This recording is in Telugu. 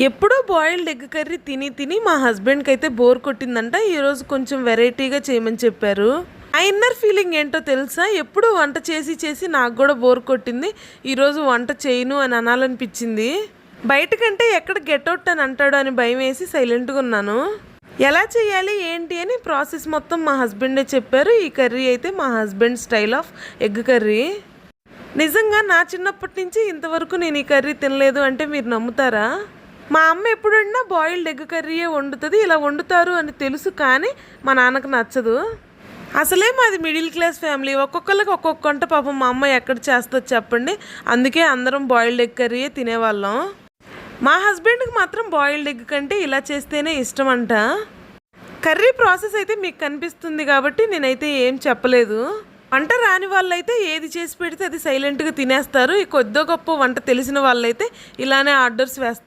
ఎప్పుడూ బాయిల్డ్ ఎగ్ కర్రీ తిని తిని మా హస్బెండ్కి అయితే బోర్ కొట్టిందంట. ఈరోజు కొంచెం వెరైటీగా చేయమని చెప్పారు. ఆ ఇన్నర్ ఫీలింగ్ ఏంటో తెలుసా? ఎప్పుడు వంట చేసి చేసి నాకు కూడా బోర్ కొట్టింది. ఈరోజు వంట చేయను అని అనాలనిపించింది. బయటకంటే ఎక్కడ గెట్అవుట్ అని అంటాడు అని భయం వేసి సైలెంట్గా ఉన్నాను. ఎలా చేయాలి ఏంటి అని ప్రాసెస్ మొత్తం మా హస్బెండే చెప్పారు. ఈ కర్రీ అయితే మా husband style of egg curry. నిజంగా నా చిన్నప్పటి నుంచి ఇంతవరకు నేను ఈ కర్రీ తినలేదు అంటే మీరు నమ్ముతారా? మా అమ్మ ఎప్పుడన్నా బాయిల్డ్ ఎగ్ కర్రీయే వండుతుంది. ఇలా వండుతారు అని తెలుసు, కానీ మా నాన్నకు నచ్చదు. అసలే మాది మిడిల్ క్లాస్ ఫ్యామిలీ. ఒక్కొక్కరికి ఒక్కొక్క వంట పాపం మా అమ్మ ఎక్కడ చేస్తుంది చెప్పండి. అందుకే అందరం బాయిల్డ్ ఎగ్ కర్రీయే తినేవాళ్ళం. మా హస్బెండ్కి మాత్రం బాయిల్డ్ ఎగ్ కంటే ఇలా చేస్తేనే ఇష్టం అంట. కర్రీ ప్రాసెస్ అయితే మీకు కనిపిస్తుంది కాబట్టి నేనైతే ఏం చెప్పలేదు. వంట రాని వాళ్ళైతే ఏది చేసి పెడితే అది సైలెంట్గా తినేస్తారు. ఈ కొద్దో గొప్ప వంట తెలిసిన వాళ్ళైతే ఇలానే ఆర్డర్స్ వేస్తారు.